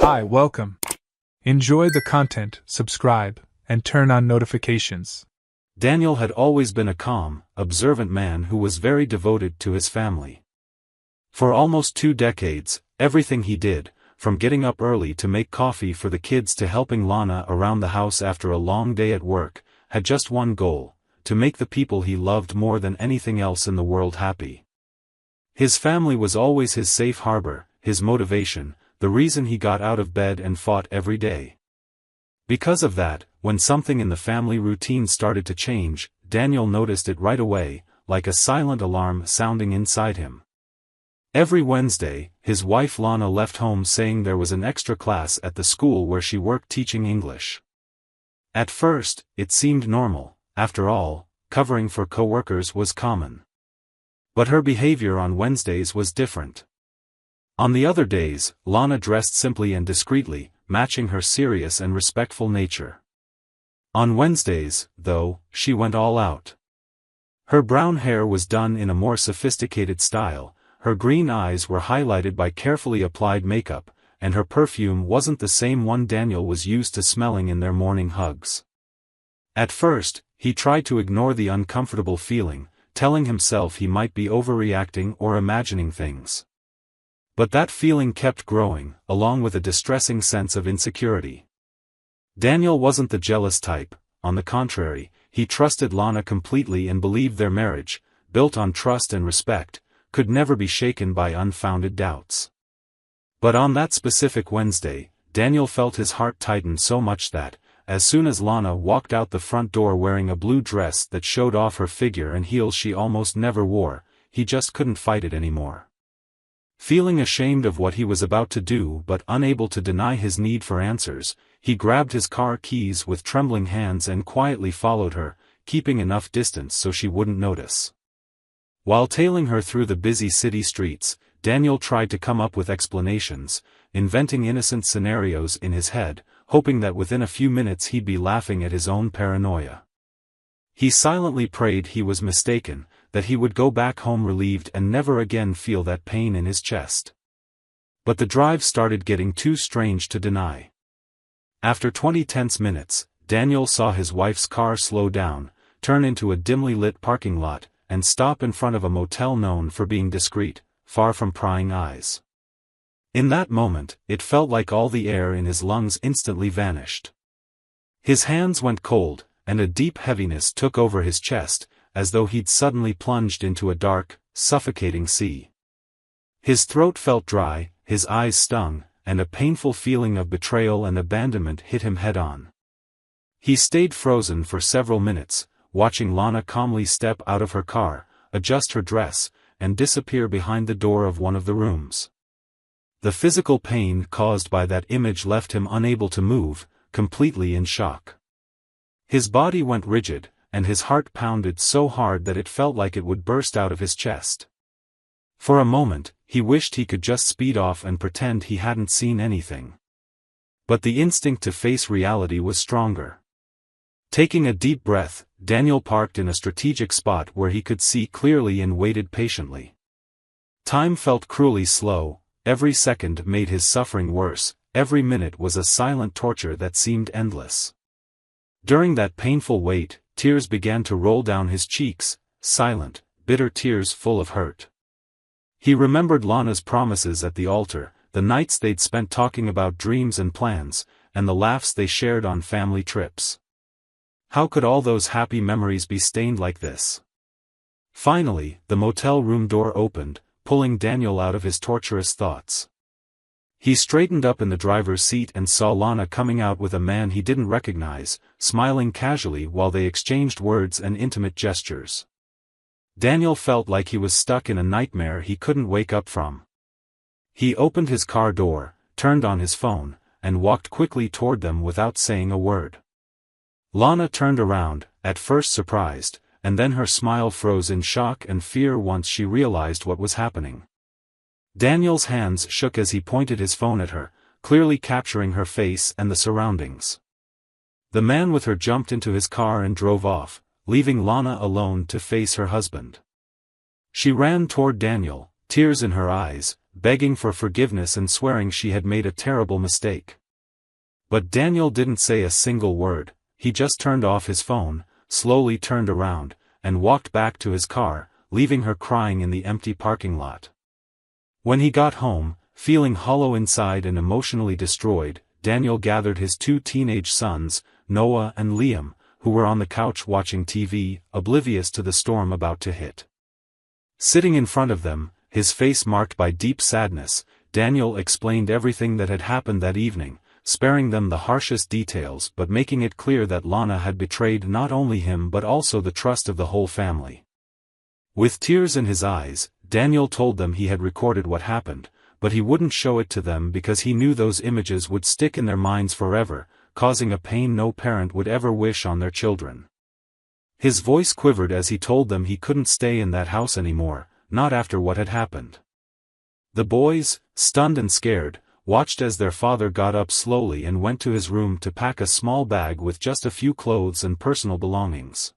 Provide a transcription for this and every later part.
Hi, welcome. Enjoy the content, subscribe, and turn on notifications. Daniel had always been a calm, observant man who was very devoted to his family. For almost 2 decades, everything he did, from getting up early to make coffee for the kids to helping Lana around the house after a long day at work, had just one goal: to make the people he loved more than anything else in the world happy. His family was always his safe harbor, his motivation, the reason he got out of bed and fought every day. Because of that, when something in the family routine started to change, Daniel noticed it right away, like a silent alarm sounding inside him. Every Wednesday, his wife Lana left home saying there was an extra class at the school where she worked teaching English. At first, it seemed normal; after all, covering for coworkers was common. But her behavior on Wednesdays was different. On the other days, Lana dressed simply and discreetly, matching her serious and respectful nature. On Wednesdays, though, she went all out. Her brown hair was done in a more sophisticated style, her green eyes were highlighted by carefully applied makeup, and her perfume wasn't the same one Daniel was used to smelling in their morning hugs. At first, he tried to ignore the uncomfortable feeling, telling himself he might be overreacting or imagining things. But that feeling kept growing, along with a distressing sense of insecurity. Daniel wasn't the jealous type; on the contrary, he trusted Lana completely and believed their marriage, built on trust and respect, could never be shaken by unfounded doubts. But on that specific Wednesday, Daniel felt his heart tighten so much that, as soon as Lana walked out the front door wearing a blue dress that showed off her figure and heels she almost never wore, he just couldn't fight it anymore. Feeling ashamed of what he was about to do but unable to deny his need for answers, he grabbed his car keys with trembling hands and quietly followed her, keeping enough distance so she wouldn't notice. While tailing her through the busy city streets, Daniel tried to come up with explanations, inventing innocent scenarios in his head, hoping that within a few minutes he'd be laughing at his own paranoia. He silently prayed he was mistaken, that he would go back home relieved and never again feel that pain in his chest. But the drive started getting too strange to deny. After 20 tense minutes, Daniel saw his wife's car slow down, turn into a dimly lit parking lot, and stop in front of a motel known for being discreet, far from prying eyes. In that moment, it felt like all the air in his lungs instantly vanished. His hands went cold, and a deep heaviness took over his chest, as though he'd suddenly plunged into a dark, suffocating sea. His throat felt dry, his eyes stung, and a painful feeling of betrayal and abandonment hit him head-on. He stayed frozen for several minutes, watching Lana calmly step out of her car, adjust her dress, and disappear behind the door of one of the rooms. The physical pain caused by that image left him unable to move, completely in shock. His body went rigid, and his heart pounded so hard that it felt like it would burst out of his chest. For a moment, he wished he could just speed off and pretend he hadn't seen anything. But the instinct to face reality was stronger. Taking a deep breath, Daniel parked in a strategic spot where he could see clearly and waited patiently. Time felt cruelly slow, every second made his suffering worse, every minute was a silent torture that seemed endless. During that painful wait, tears began to roll down his cheeks, silent, bitter tears full of hurt. He remembered Lana's promises at the altar, the nights they'd spent talking about dreams and plans, and the laughs they shared on family trips. How could all those happy memories be stained like this? Finally, the motel room door opened, pulling Daniel out of his torturous thoughts. He straightened up in the driver's seat and saw Lana coming out with a man he didn't recognize, smiling casually while they exchanged words and intimate gestures. Daniel felt like he was stuck in a nightmare he couldn't wake up from. He opened his car door, turned on his phone, and walked quickly toward them without saying a word. Lana turned around, at first surprised, and then her smile froze in shock and fear once she realized what was happening. Daniel's hands shook as he pointed his phone at her, clearly capturing her face and the surroundings. The man with her jumped into his car and drove off, leaving Lana alone to face her husband. She ran toward Daniel, tears in her eyes, begging for forgiveness and swearing she had made a terrible mistake. But Daniel didn't say a single word. He just turned off his phone, slowly turned around, and walked back to his car, leaving her crying in the empty parking lot. When he got home, feeling hollow inside and emotionally destroyed, Daniel gathered his 2 teenage sons, Noah and Liam, who were on the couch watching TV, oblivious to the storm about to hit. Sitting in front of them, his face marked by deep sadness, Daniel explained everything that had happened that evening, sparing them the harshest details but making it clear that Lana had betrayed not only him but also the trust of the whole family. With tears in his eyes, Daniel told them he had recorded what happened, but he wouldn't show it to them because he knew those images would stick in their minds forever, causing a pain no parent would ever wish on their children. His voice quivered as he told them he couldn't stay in that house anymore, not after what had happened. The boys, stunned and scared, watched as their father got up slowly and went to his room to pack a small bag with just a few clothes and personal belongings.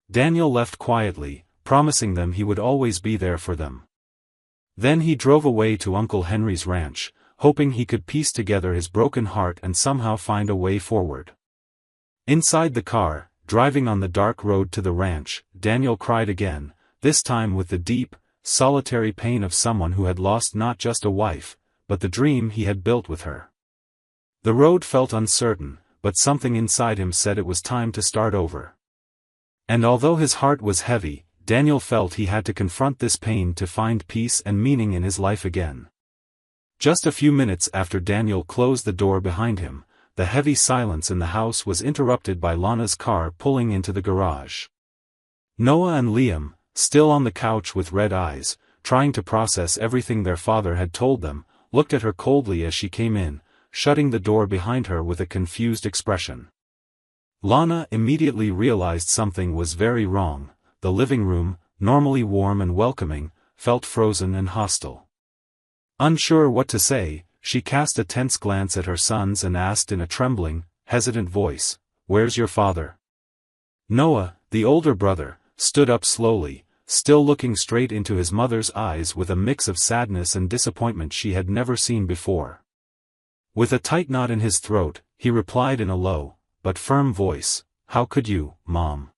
Daniel left quietly, promising them he would always be there for them. Then he drove away to Uncle Henry's ranch, hoping he could piece together his broken heart and somehow find a way forward. Inside the car, driving on the dark road to the ranch, Daniel cried again, this time with the deep, solitary pain of someone who had lost not just a wife, but the dream he had built with her. The road felt uncertain, but something inside him said it was time to start over. And although his heart was heavy, Daniel felt he had to confront this pain to find peace and meaning in his life again. Just a few minutes after Daniel closed the door behind him, the heavy silence in the house was interrupted by Lana's car pulling into the garage. Noah and Liam, still on the couch with red eyes, trying to process everything their father had told them, looked at her coldly as she came in, shutting the door behind her with a confused expression. Lana immediately realized something was very wrong. The living room, normally warm and welcoming, felt frozen and hostile. Unsure what to say, she cast a tense glance at her sons and asked in a trembling, hesitant voice, "Where's your father?" Noah, the older brother, stood up slowly, still looking straight into his mother's eyes with a mix of sadness and disappointment she had never seen before. With a tight knot in his throat, he replied in a low, but firm voice, "How could you, Mom?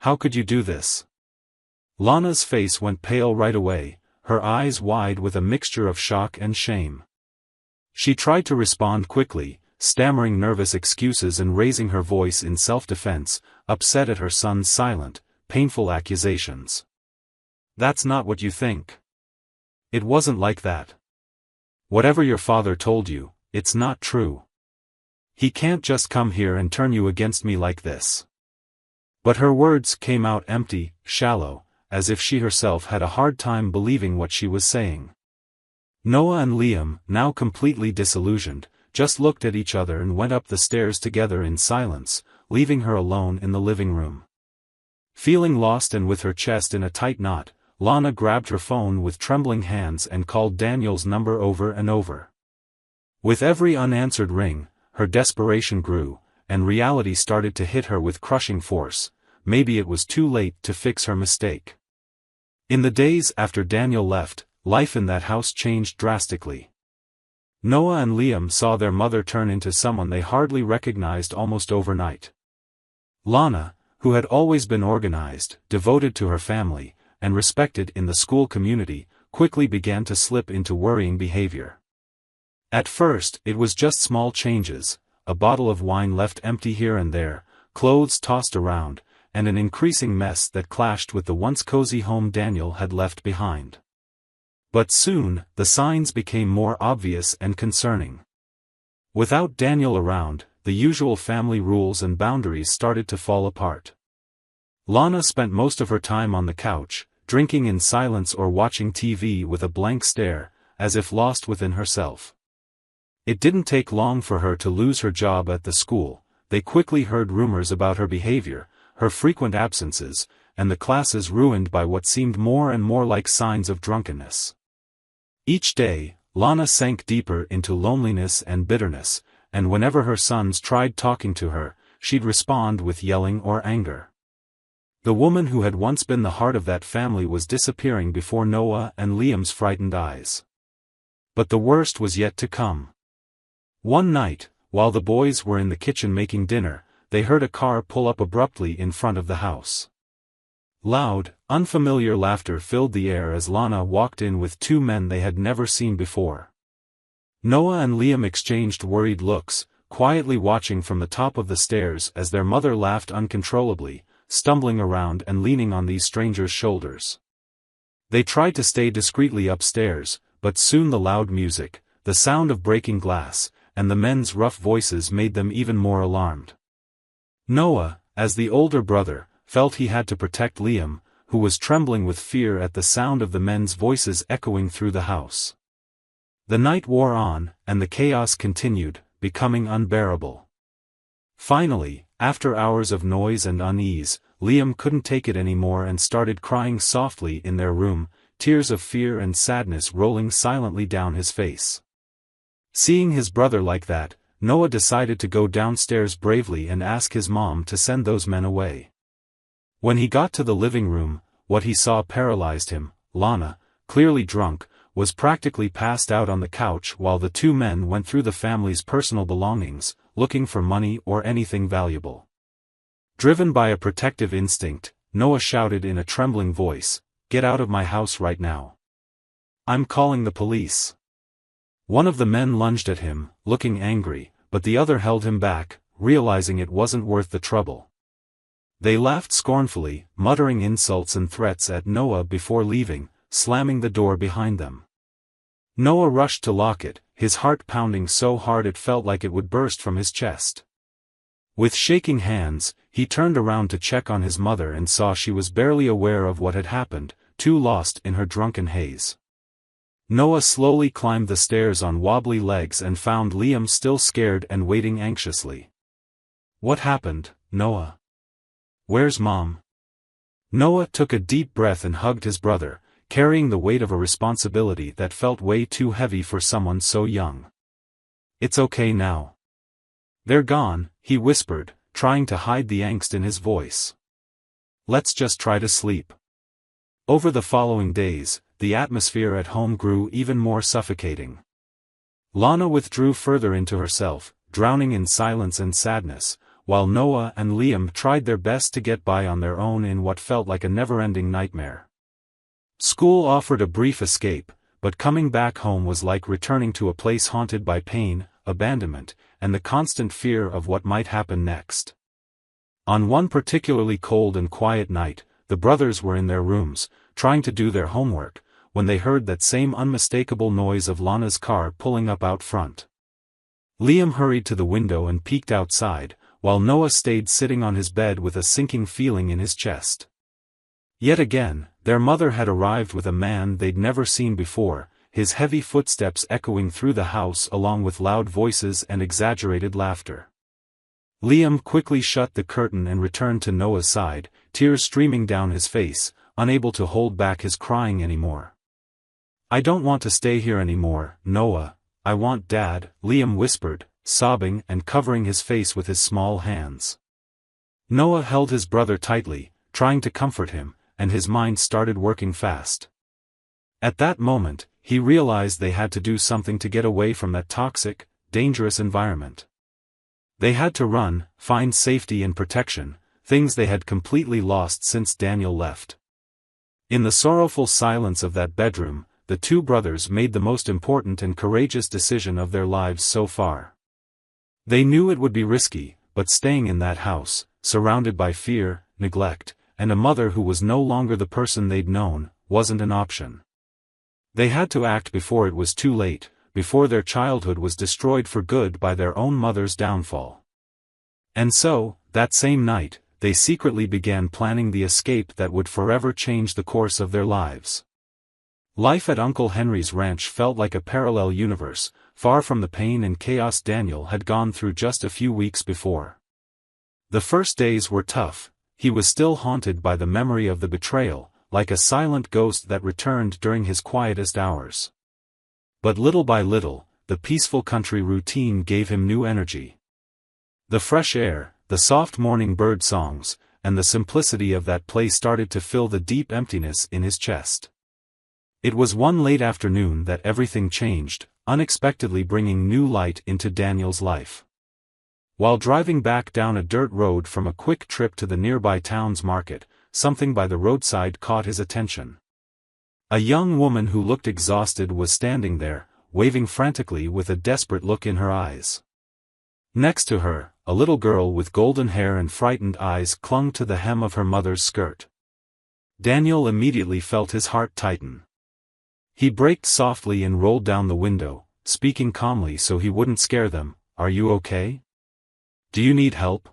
How could you do this?" Lana's face went pale right away, her eyes wide with a mixture of shock and shame. She tried to respond quickly, stammering nervous excuses and raising her voice in self-defense, upset at her son's silent, painful accusations. "That's not what you think. It wasn't like that. Whatever your father told you, it's not true. He can't just come here and turn you against me like this." But her words came out empty, shallow, as if she herself had a hard time believing what she was saying. Noah and Liam, now completely disillusioned, just looked at each other and went up the stairs together in silence, leaving her alone in the living room. Feeling lost and with her chest in a tight knot, Lana grabbed her phone with trembling hands and called Daniel's number over and over. With every unanswered ring, her desperation grew, and reality started to hit her with crushing force. Maybe it was too late to fix her mistake. In the days after Daniel left, life in that house changed drastically. Noah and Liam saw their mother turn into someone they hardly recognized almost overnight. Lana, who had always been organized, devoted to her family, and respected in the school community, quickly began to slip into worrying behavior. At first, it was just small changes, a bottle of wine left empty here and there, clothes tossed around, and an increasing mess that clashed with the once cozy home Daniel had left behind. But soon, the signs became more obvious and concerning. Without Daniel around, the usual family rules and boundaries started to fall apart. Lana spent most of her time on the couch, drinking in silence or watching TV with a blank stare, as if lost within herself. It didn't take long for her to lose her job at the school. They quickly heard rumors about her behavior, her frequent absences, and the classes ruined by what seemed more and more like signs of drunkenness. Each day, Lana sank deeper into loneliness and bitterness, and whenever her sons tried talking to her, she'd respond with yelling or anger. The woman who had once been the heart of that family was disappearing before Noah and Liam's frightened eyes. But the worst was yet to come. One night, while the boys were in the kitchen making dinner, they heard a car pull up abruptly in front of the house. Loud, unfamiliar laughter filled the air as Lana walked in with two men they had never seen before. Noah and Liam exchanged worried looks, quietly watching from the top of the stairs as their mother laughed uncontrollably, stumbling around and leaning on these strangers' shoulders. They tried to stay discreetly upstairs, but soon the loud music, the sound of breaking glass, and the men's rough voices made them even more alarmed. Noah, as the older brother, felt he had to protect Liam, who was trembling with fear at the sound of the men's voices echoing through the house. The night wore on, and the chaos continued, becoming unbearable. Finally, after hours of noise and unease, Liam couldn't take it anymore and started crying softly in their room, tears of fear and sadness rolling silently down his face. Seeing his brother like that, Noah decided to go downstairs bravely and ask his mom to send those men away. When he got to the living room, what he saw paralyzed him. Lana, clearly drunk, was practically passed out on the couch while the two men went through the family's personal belongings, looking for money or anything valuable. Driven by a protective instinct, Noah shouted in a trembling voice, "Get out of my house right now. I'm calling the police." One of the men lunged at him, looking angry, but the other held him back, realizing it wasn't worth the trouble. They laughed scornfully, muttering insults and threats at Noah before leaving, slamming the door behind them. Noah rushed to lock it, his heart pounding so hard it felt like it would burst from his chest. With shaking hands, he turned around to check on his mother and saw she was barely aware of what had happened, too lost in her drunken haze. Noah slowly climbed the stairs on wobbly legs and found Liam still scared and waiting anxiously. "What happened, Noah? Where's Mom?" Noah took a deep breath and hugged his brother, carrying the weight of a responsibility that felt way too heavy for someone so young. "It's okay now. They're gone," he whispered, trying to hide the angst in his voice. "Let's just try to sleep." Over the following days, the atmosphere at home grew even more suffocating. Lana withdrew further into herself, drowning in silence and sadness, while Noah and Liam tried their best to get by on their own in what felt like a never-ending nightmare. School offered a brief escape, but coming back home was like returning to a place haunted by pain, abandonment, and the constant fear of what might happen next. On one particularly cold and quiet night, the brothers were in their rooms, trying to do their homework, when they heard that same unmistakable noise of Lana's car pulling up out front. Liam hurried to the window and peeked outside, while Noah stayed sitting on his bed with a sinking feeling in his chest. Yet again, their mother had arrived with a man they'd never seen before, his heavy footsteps echoing through the house along with loud voices and exaggerated laughter. Liam quickly shut the curtain and returned to Noah's side, tears streaming down his face, unable to hold back his crying anymore. "I don't want to stay here anymore, Noah, I want Dad," Liam whispered, sobbing and covering his face with his small hands. Noah held his brother tightly, trying to comfort him, and his mind started working fast. At that moment, he realized they had to do something to get away from that toxic, dangerous environment. They had to run, find safety and protection, things they had completely lost since Daniel left. In the sorrowful silence of that bedroom, the two brothers made the most important and courageous decision of their lives so far. They knew it would be risky, but staying in that house, surrounded by fear, neglect, and a mother who was no longer the person they'd known, wasn't an option. They had to act before it was too late, before their childhood was destroyed for good by their own mother's downfall. And so, that same night, they secretly began planning the escape that would forever change the course of their lives. Life at Uncle Henry's ranch felt like a parallel universe, far from the pain and chaos Daniel had gone through just a few weeks before. The first days were tough. He was still haunted by the memory of the betrayal, like a silent ghost that returned during his quietest hours. But little by little, the peaceful country routine gave him new energy. The fresh air, the soft morning bird songs, and the simplicity of that place started to fill the deep emptiness in his chest. It was one late afternoon that everything changed, unexpectedly bringing new light into Daniel's life. While driving back down a dirt road from a quick trip to the nearby town's market, something by the roadside caught his attention. A young woman who looked exhausted was standing there, waving frantically with a desperate look in her eyes. Next to her, a little girl with golden hair and frightened eyes clung to the hem of her mother's skirt. Daniel immediately felt his heart tighten. He braked softly and rolled down the window, speaking calmly so he wouldn't scare them. "Are you okay? Do you need help?"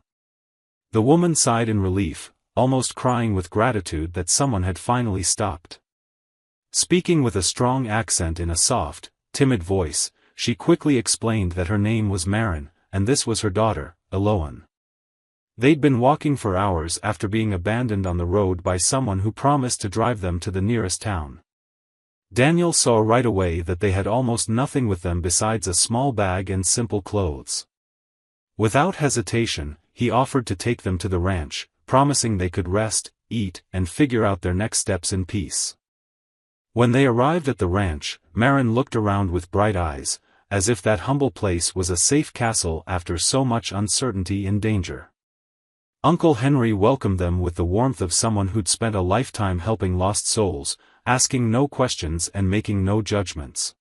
The woman sighed in relief, almost crying with gratitude that someone had finally stopped. Speaking with a strong accent in a soft, timid voice, she quickly explained that her name was Marin, and this was her daughter, Eloan. They'd been walking for hours after being abandoned on the road by someone who promised to drive them to the nearest town. Daniel saw right away that they had almost nothing with them besides a small bag and simple clothes. Without hesitation, he offered to take them to the ranch, promising they could rest, eat, and figure out their next steps in peace. When they arrived at the ranch, Marin looked around with bright eyes, as if that humble place was a safe castle after so much uncertainty and danger. Uncle Henry welcomed them with the warmth of someone who'd spent a lifetime helping lost souls, asking no questions and making no judgments.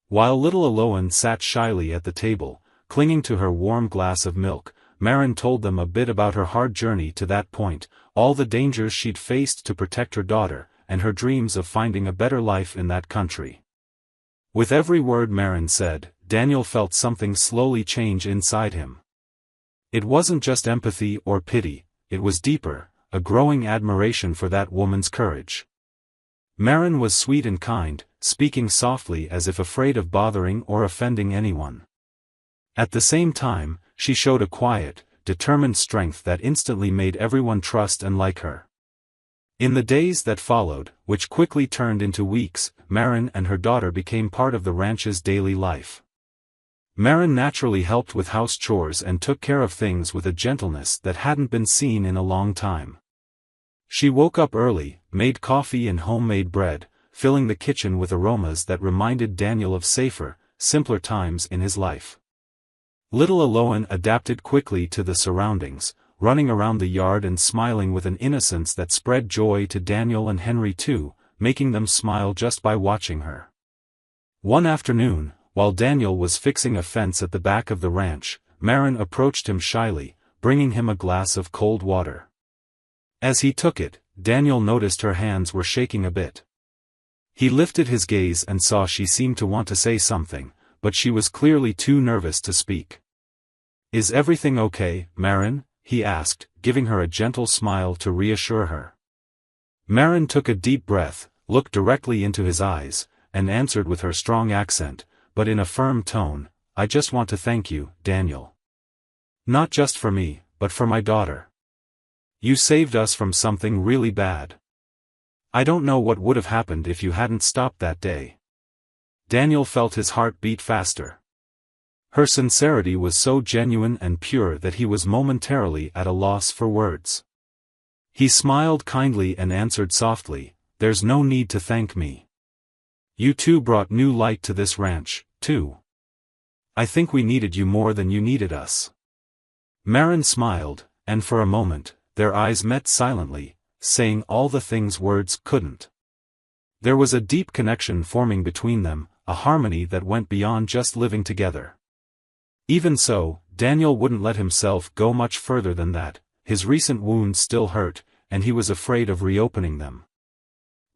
While little Eloan sat shyly at the table, clinging to her warm glass of milk, Marin told them a bit about her hard journey to that point, all the dangers she'd faced to protect her daughter, and her dreams of finding a better life in that country. With every word Marin said, Daniel felt something slowly change inside him. It wasn't just empathy or pity, it was deeper, a growing admiration for that woman's courage. Marin was sweet and kind, speaking softly as if afraid of bothering or offending anyone. At the same time, she showed a quiet, determined strength that instantly made everyone trust and like her. In the days that followed, which quickly turned into weeks, Marin and her daughter became part of the ranch's daily life. Marin naturally helped with house chores and took care of things with a gentleness that hadn't been seen in a long time. She woke up early, made coffee and homemade bread, filling the kitchen with aromas that reminded Daniel of safer, simpler times in his life. Little Eloan adapted quickly to the surroundings, running around the yard and smiling with an innocence that spread joy to Daniel and Henry too, making them smile just by watching her. One afternoon, while Daniel was fixing a fence at the back of the ranch, Marin approached him shyly, bringing him a glass of cold water. As he took it, Daniel noticed her hands were shaking a bit. He lifted his gaze and saw she seemed to want to say something, but she was clearly too nervous to speak. "Is everything okay, Marin?" he asked, giving her a gentle smile to reassure her. Marin took a deep breath, looked directly into his eyes, and answered with her strong accent, but in a firm tone, "I just want to thank you, Daniel. Not just for me, but for my daughter. You saved us from something really bad. I don't know what would have happened if you hadn't stopped that day." Daniel felt his heart beat faster. Her sincerity was so genuine and pure that he was momentarily at a loss for words. He smiled kindly and answered softly, "There's no need to thank me. You two brought new light to this ranch, too. I think we needed you more than you needed us." Marin smiled, and for a moment, their eyes met silently, saying all the things words couldn't. There was a deep connection forming between them, a harmony that went beyond just living together. Even so, Daniel wouldn't let himself go much further than that. His recent wounds still hurt, and he was afraid of reopening them.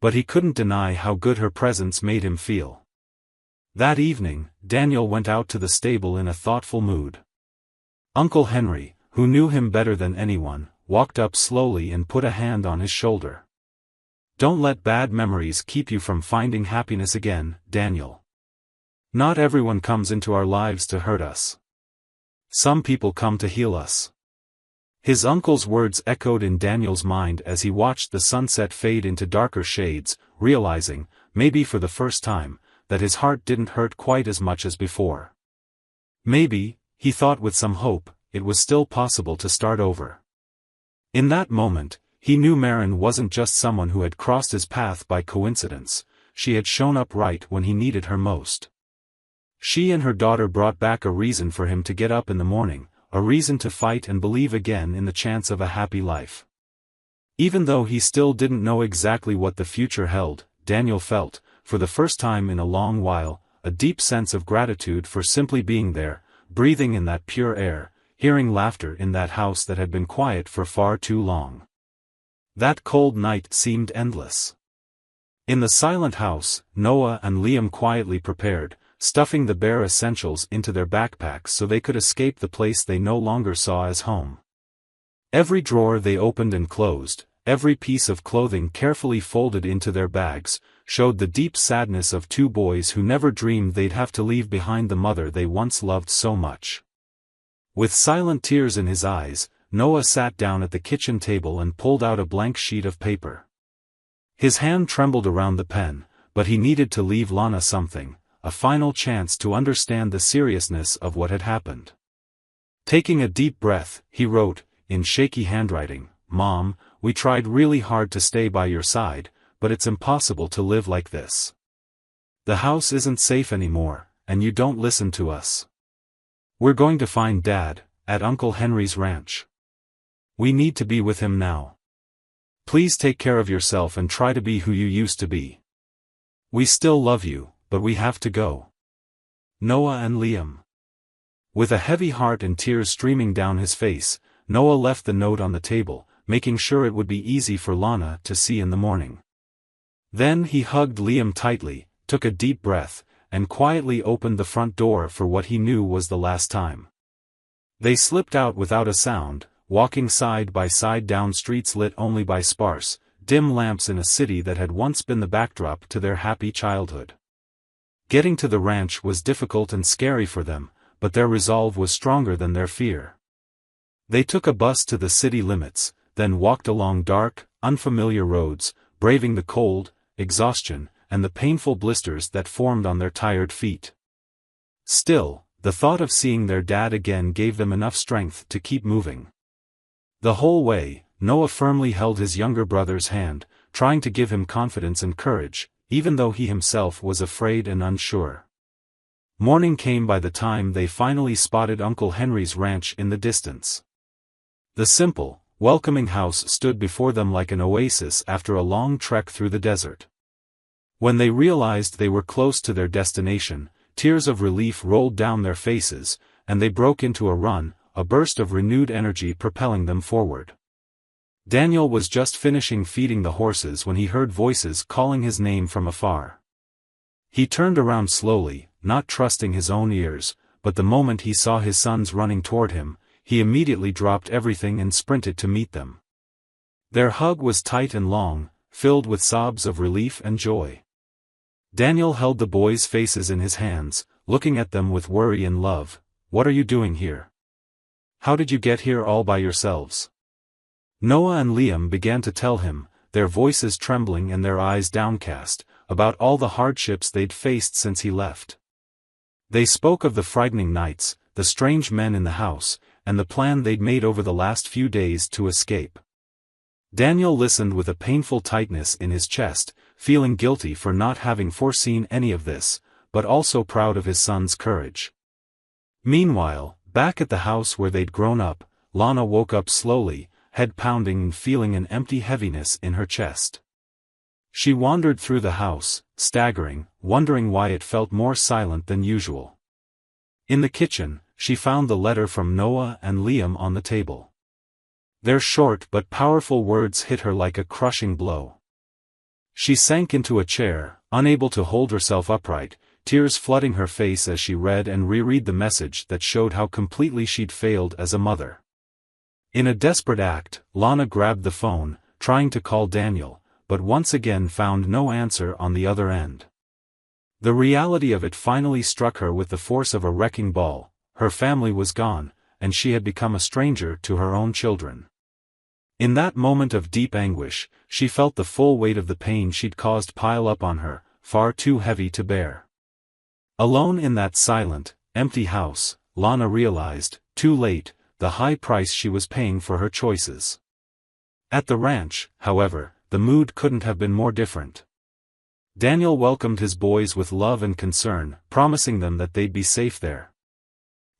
But he couldn't deny how good her presence made him feel. That evening, Daniel went out to the stable in a thoughtful mood. Uncle Henry, who knew him better than anyone, walked up slowly and put a hand on his shoulder. "Don't let bad memories keep you from finding happiness again, Daniel. Not everyone comes into our lives to hurt us. Some people come to heal us." His uncle's words echoed in Daniel's mind as he watched the sunset fade into darker shades, realizing, maybe for the first time, that his heart didn't hurt quite as much as before. Maybe, he thought with some hope, it was still possible to start over. In that moment, he knew Marin wasn't just someone who had crossed his path by coincidence. she had shown up right when he needed her most. She and her daughter brought back a reason for him to get up in the morning, a reason to fight and believe again in the chance of a happy life. Even though he still didn't know exactly what the future held, Daniel felt, for the first time in a long while, a deep sense of gratitude for simply being there, breathing in that pure air, hearing laughter in that house that had been quiet for far too long. That cold night seemed endless. In the silent house, Noah and Liam quietly prepared, stuffing the bare essentials into their backpacks so they could escape the place they no longer saw as home. Every drawer they opened and closed, every piece of clothing carefully folded into their bags, showed the deep sadness of two boys who never dreamed they'd have to leave behind the mother they once loved so much. With silent tears in his eyes, Noah sat down at the kitchen table and pulled out a blank sheet of paper. His hand trembled around the pen, but he needed to leave Lana something, a final chance to understand the seriousness of what had happened. Taking a deep breath, he wrote, in shaky handwriting, "Mom, we tried really hard to stay by your side, but it's impossible to live like this. The house isn't safe anymore, and you don't listen to us. We're going to find Dad, at Uncle Henry's ranch. We need to be with him now. Please take care of yourself and try to be who you used to be. We still love you, but we have to go. Noah and Liam." With a heavy heart and tears streaming down his face, Noah left the note on the table, making sure it would be easy for Lana to see in the morning. Then he hugged Liam tightly, took a deep breath, and quietly opened the front door for what he knew was the last time. They slipped out without a sound, walking side by side down streets lit only by sparse, dim lamps in a city that had once been the backdrop to their happy childhood. Getting to the ranch was difficult and scary for them, but their resolve was stronger than their fear. They took a bus to the city limits, then walked along dark, unfamiliar roads, braving the cold, exhaustion, and the painful blisters that formed on their tired feet. Still, the thought of seeing their dad again gave them enough strength to keep moving. The whole way, Noah firmly held his younger brother's hand, trying to give him confidence and courage, even though he himself was afraid and unsure. Morning came by the time they finally spotted Uncle Henry's ranch in the distance. The simple, welcoming house stood before them like an oasis after a long trek through the desert. When they realized they were close to their destination, tears of relief rolled down their faces, and they broke into a run, a burst of renewed energy propelling them forward. Daniel was just finishing feeding the horses when he heard voices calling his name from afar. He turned around slowly, not trusting his own ears, but the moment he saw his sons running toward him, he immediately dropped everything and sprinted to meet them. Their hug was tight and long, filled with sobs of relief and joy. Daniel held the boys' faces in his hands, looking at them with worry and love. "What are you doing here? How did you get here all by yourselves?" Noah and Liam began to tell him, their voices trembling and their eyes downcast, about all the hardships they'd faced since he left. They spoke of the frightening nights, the strange men in the house, and the plan they'd made over the last few days to escape. Daniel listened with a painful tightness in his chest, feeling guilty for not having foreseen any of this, but also proud of his son's courage. Meanwhile, back at the house where they'd grown up, Lana woke up slowly, head pounding and feeling an empty heaviness in her chest. She wandered through the house, staggering, wondering why it felt more silent than usual. In the kitchen, she found the letter from Noah and Liam on the table. Their short but powerful words hit her like a crushing blow. She sank into a chair, unable to hold herself upright, tears flooding her face as she read and reread the message that showed how completely she'd failed as a mother. In a desperate act, Lana grabbed the phone, trying to call Daniel, but once again found no answer on the other end. The reality of it finally struck her with the force of a wrecking ball. Her family was gone, and she had become a stranger to her own children. In that moment of deep anguish, she felt the full weight of the pain she'd caused pile up on her, far too heavy to bear. Alone in that silent, empty house, Lana realized, too late, the high price she was paying for her choices. At the ranch, however, the mood couldn't have been more different. Daniel welcomed his boys with love and concern, promising them that they'd be safe there.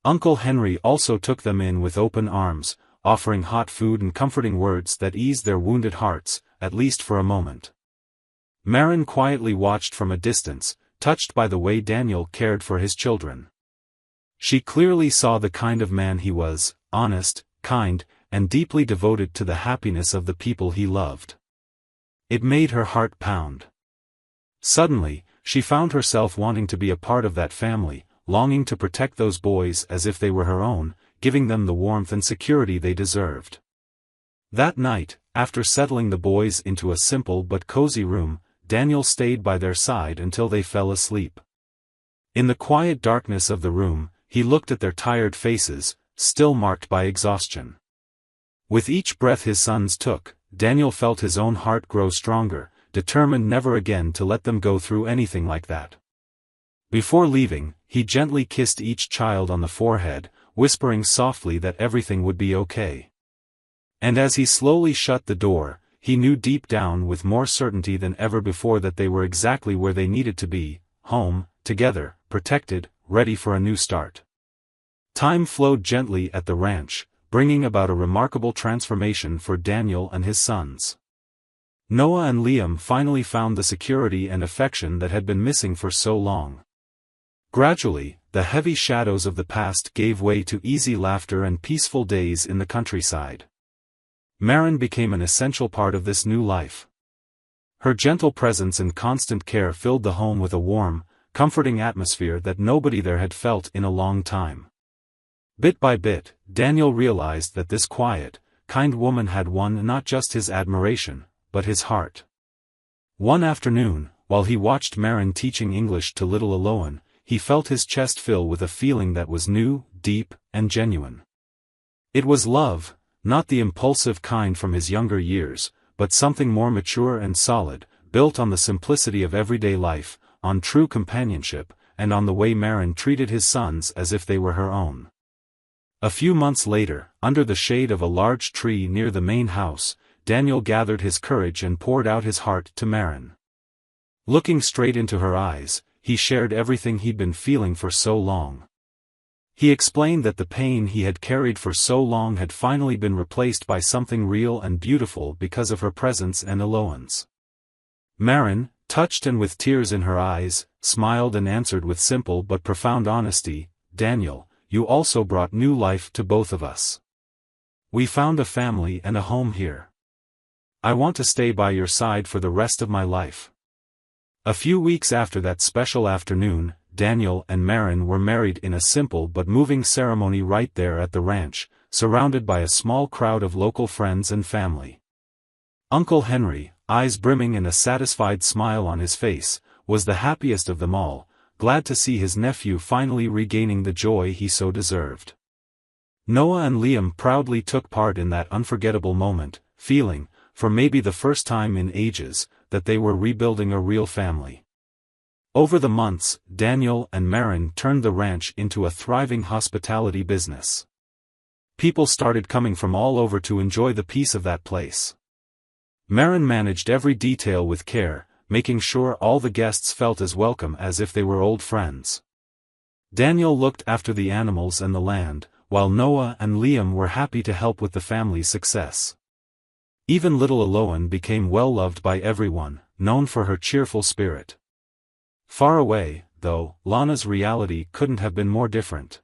Uncle Henry also took them in with open arms, offering hot food and comforting words that eased their wounded hearts, at least for a moment. Marin quietly watched from a distance, touched by the way Daniel cared for his children. She clearly saw the kind of man he was, honest, kind, and deeply devoted to the happiness of the people he loved. It made her heart pound. Suddenly, she found herself wanting to be a part of that family, longing to protect those boys as if they were her own, giving them the warmth and security they deserved. That night, after settling the boys into a simple but cozy room, Daniel stayed by their side until they fell asleep. In the quiet darkness of the room, he looked at their tired faces, still marked by exhaustion. With each breath his sons took, Daniel felt his own heart grow stronger, determined never again to let them go through anything like that. Before leaving, he gently kissed each child on the forehead, whispering softly that everything would be okay. And as he slowly shut the door, he knew deep down with more certainty than ever before that they were exactly where they needed to be, home, together, protected, ready for a new start. Time flowed gently at the ranch, bringing about a remarkable transformation for Daniel and his sons. Noah and Liam finally found the security and affection that had been missing for so long. Gradually, the heavy shadows of the past gave way to easy laughter and peaceful days in the countryside. Marin became an essential part of this new life. Her gentle presence and constant care filled the home with a warm, comforting atmosphere that nobody there had felt in a long time. Bit by bit, Daniel realized that this quiet, kind woman had won not just his admiration, but his heart. One afternoon, while he watched Marin teaching English to little Aloan, he felt his chest fill with a feeling that was new, deep, and genuine. It was love, not the impulsive kind from his younger years, but something more mature and solid, built on the simplicity of everyday life, on true companionship, and on the way Marin treated his sons as if they were her own. A few months later, under the shade of a large tree near the main house, Daniel gathered his courage and poured out his heart to Marin. Looking straight into her eyes, he shared everything he'd been feeling for so long. He explained that the pain he had carried for so long had finally been replaced by something real and beautiful because of her presence and Aloan's. Marin, touched and with tears in her eyes, smiled and answered with simple but profound honesty, "Daniel, you also brought new life to both of us. We found a family and a home here. I want to stay by your side for the rest of my life." A few weeks after that special afternoon, Daniel and Marin were married in a simple but moving ceremony right there at the ranch, surrounded by a small crowd of local friends and family. Uncle Henry, eyes brimming and a satisfied smile on his face, was the happiest of them all, glad to see his nephew finally regaining the joy he so deserved. Noah and Liam proudly took part in that unforgettable moment, feeling, for maybe the first time in ages, that they were rebuilding a real family. Over the months, Daniel and Marin turned the ranch into a thriving hospitality business. People started coming from all over to enjoy the peace of that place. Marin managed every detail with care, making sure all the guests felt as welcome as if they were old friends. Daniel looked after the animals and the land, while Noah and Liam were happy to help with the family's success. Even little Aloan became well-loved by everyone, known for her cheerful spirit. Far away, though, Lana's reality couldn't have been more different.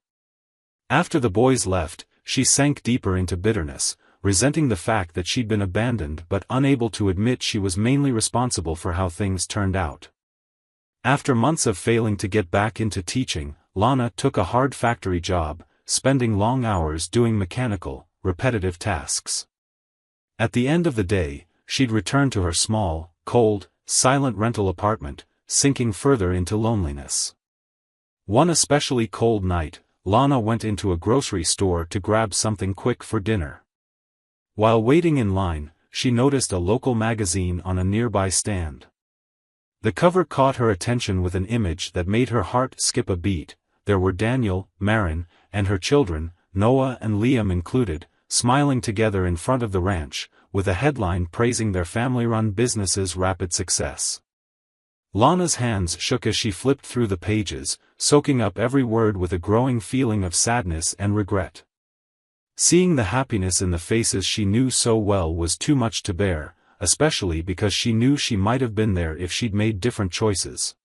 After the boys left, she sank deeper into bitterness, resenting the fact that she'd been abandoned but unable to admit she was mainly responsible for how things turned out. After months of failing to get back into teaching, Lana took a hard factory job, spending long hours doing mechanical, repetitive tasks. At the end of the day, she'd return to her small, cold, silent rental apartment, sinking further into loneliness. One especially cold night, Lana went into a grocery store to grab something quick for dinner. While waiting in line, she noticed a local magazine on a nearby stand. The cover caught her attention with an image that made her heart skip a beat. There were Daniel, Marin, and her children, Noah and Liam included, smiling together in front of the ranch, with a headline praising their family-run business's rapid success. Lana's hands shook as she flipped through the pages, soaking up every word with a growing feeling of sadness and regret. Seeing the happiness in the faces she knew so well was too much to bear, especially because she knew she might have been there if she'd made different choices.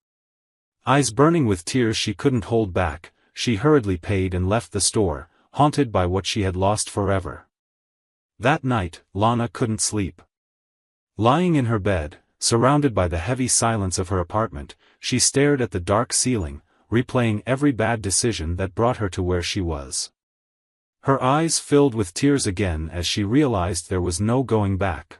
Eyes burning with tears she couldn't hold back, she hurriedly paid and left the store, haunted by what she had lost forever. That night, Lana couldn't sleep. Lying in her bed, surrounded by the heavy silence of her apartment, she stared at the dark ceiling, replaying every bad decision that brought her to where she was. Her eyes filled with tears again as she realized there was no going back.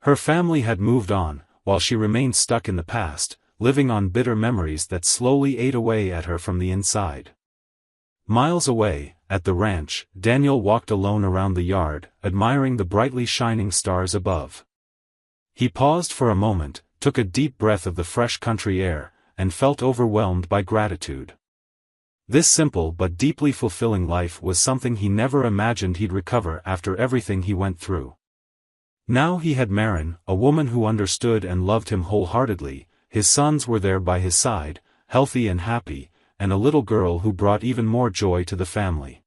Her family had moved on, while she remained stuck in the past, living on bitter memories that slowly ate away at her from the inside. Miles away, at the ranch, Daniel walked alone around the yard, admiring the brightly shining stars above. He paused for a moment, took a deep breath of the fresh country air, and felt overwhelmed by gratitude. This simple but deeply fulfilling life was something he never imagined he'd recover after everything he went through. Now he had Marin, a woman who understood and loved him wholeheartedly, his sons were there by his side, healthy and happy, and a little girl who brought even more joy to the family.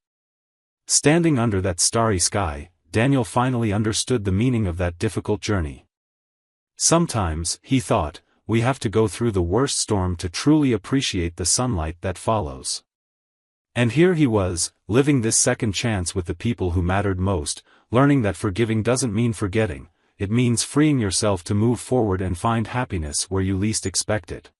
Standing under that starry sky, Daniel finally understood the meaning of that difficult journey. Sometimes, he thought, we have to go through the worst storm to truly appreciate the sunlight that follows. And here he was, living this second chance with the people who mattered most, learning that forgiving doesn't mean forgetting, it means freeing yourself to move forward and find happiness where you least expect it.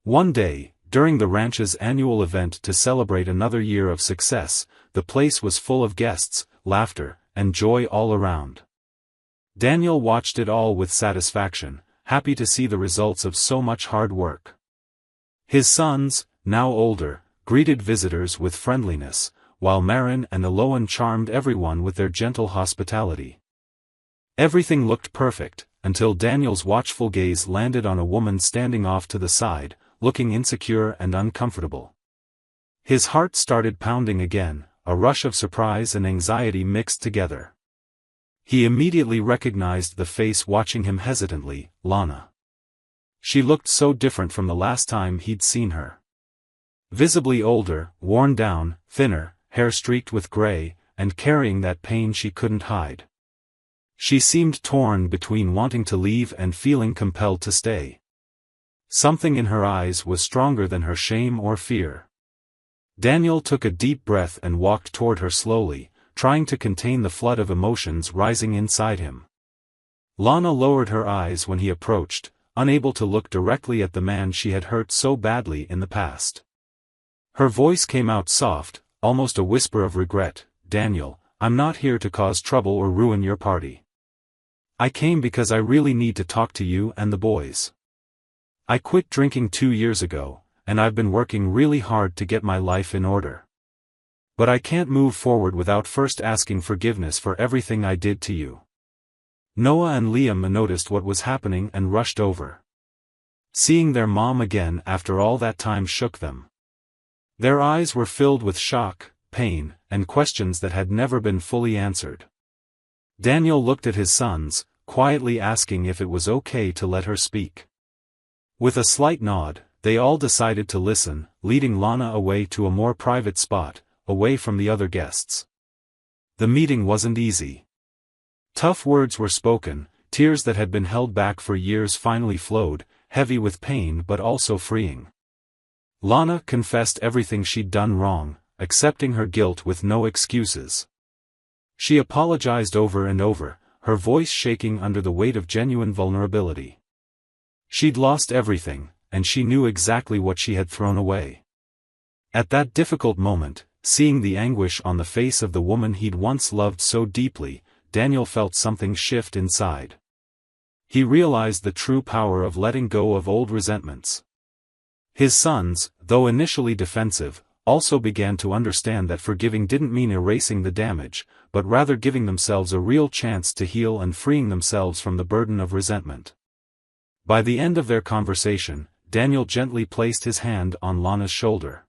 One day, during the ranch's annual event to celebrate another year of success, the place was full of guests, laughter, and joy all around. Daniel watched it all with satisfaction, happy to see the results of so much hard work. His sons, now older, greeted visitors with friendliness, while Marin and Eloan charmed everyone with their gentle hospitality. Everything looked perfect, until Daniel's watchful gaze landed on a woman standing off to the side, looking insecure and uncomfortable. His heart started pounding again, a rush of surprise and anxiety mixed together. He immediately recognized the face watching him hesitantly, Lana. She looked so different from the last time he'd seen her. Visibly older, worn down, thinner, hair streaked with gray, and carrying that pain she couldn't hide. She seemed torn between wanting to leave and feeling compelled to stay. Something in her eyes was stronger than her shame or fear. Daniel took a deep breath and walked toward her slowly, trying to contain the flood of emotions rising inside him. Lana lowered her eyes when he approached, unable to look directly at the man she had hurt so badly in the past. Her voice came out soft, almost a whisper of regret, "Daniel, I'm not here to cause trouble or ruin your party. I came because I really need to talk to you and the boys. I quit drinking 2 years ago, and I've been working really hard to get my life in order. But I can't move forward without first asking forgiveness for everything I did to you." Noah and Liam noticed what was happening and rushed over. Seeing their mom again after all that time shook them. Their eyes were filled with shock, pain, and questions that had never been fully answered. Daniel looked at his sons, quietly asking if it was okay to let her speak. With a slight nod, they all decided to listen, leading Lana away to a more private spot, away from the other guests. The meeting wasn't easy. Tough words were spoken, tears that had been held back for years finally flowed, heavy with pain but also freeing. Lana confessed everything she'd done wrong, accepting her guilt with no excuses. She apologized over and over, her voice shaking under the weight of genuine vulnerability. She'd lost everything, and she knew exactly what she had thrown away. At that difficult moment, seeing the anguish on the face of the woman he'd once loved so deeply, Daniel felt something shift inside. He realized the true power of letting go of old resentments. His sons, though initially defensive, also began to understand that forgiving didn't mean erasing the damage, but rather giving themselves a real chance to heal and freeing themselves from the burden of resentment. By the end of their conversation, Daniel gently placed his hand on Lana's shoulder.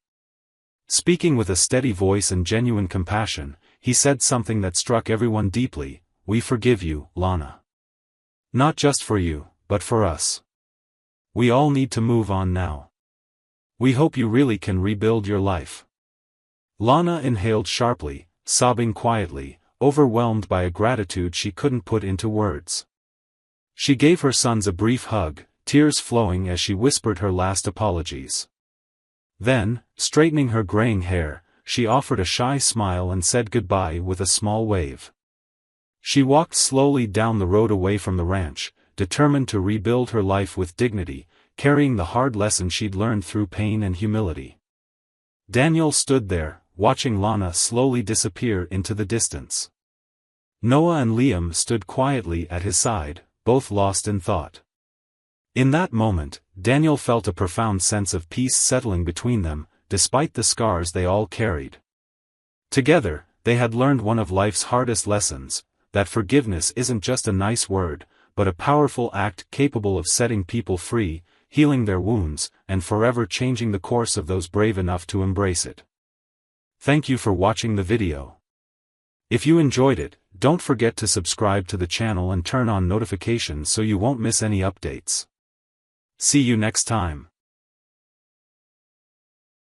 Speaking with a steady voice and genuine compassion, he said something that struck everyone deeply: "We forgive you, Lana. Not just for you, but for us. We all need to move on now. We hope you really can rebuild your life." Lana inhaled sharply, sobbing quietly, overwhelmed by a gratitude she couldn't put into words. She gave her sons a brief hug, tears flowing as she whispered her last apologies. Then, straightening her graying hair, she offered a shy smile and said goodbye with a small wave. She walked slowly down the road away from the ranch, determined to rebuild her life with dignity, carrying the hard lesson she'd learned through pain and humility. Daniel stood there, watching Lana slowly disappear into the distance. Noah and Liam stood quietly at his side, both lost in thought. In that moment, Daniel felt a profound sense of peace settling between them, despite the scars they all carried. Together, they had learned one of life's hardest lessons, that forgiveness isn't just a nice word, but a powerful act capable of setting people free, healing their wounds, and forever changing the course of those brave enough to embrace it. Thank you for watching the video. If you enjoyed it, don't forget to subscribe to the channel and turn on notifications so you won't miss any updates. See you next time.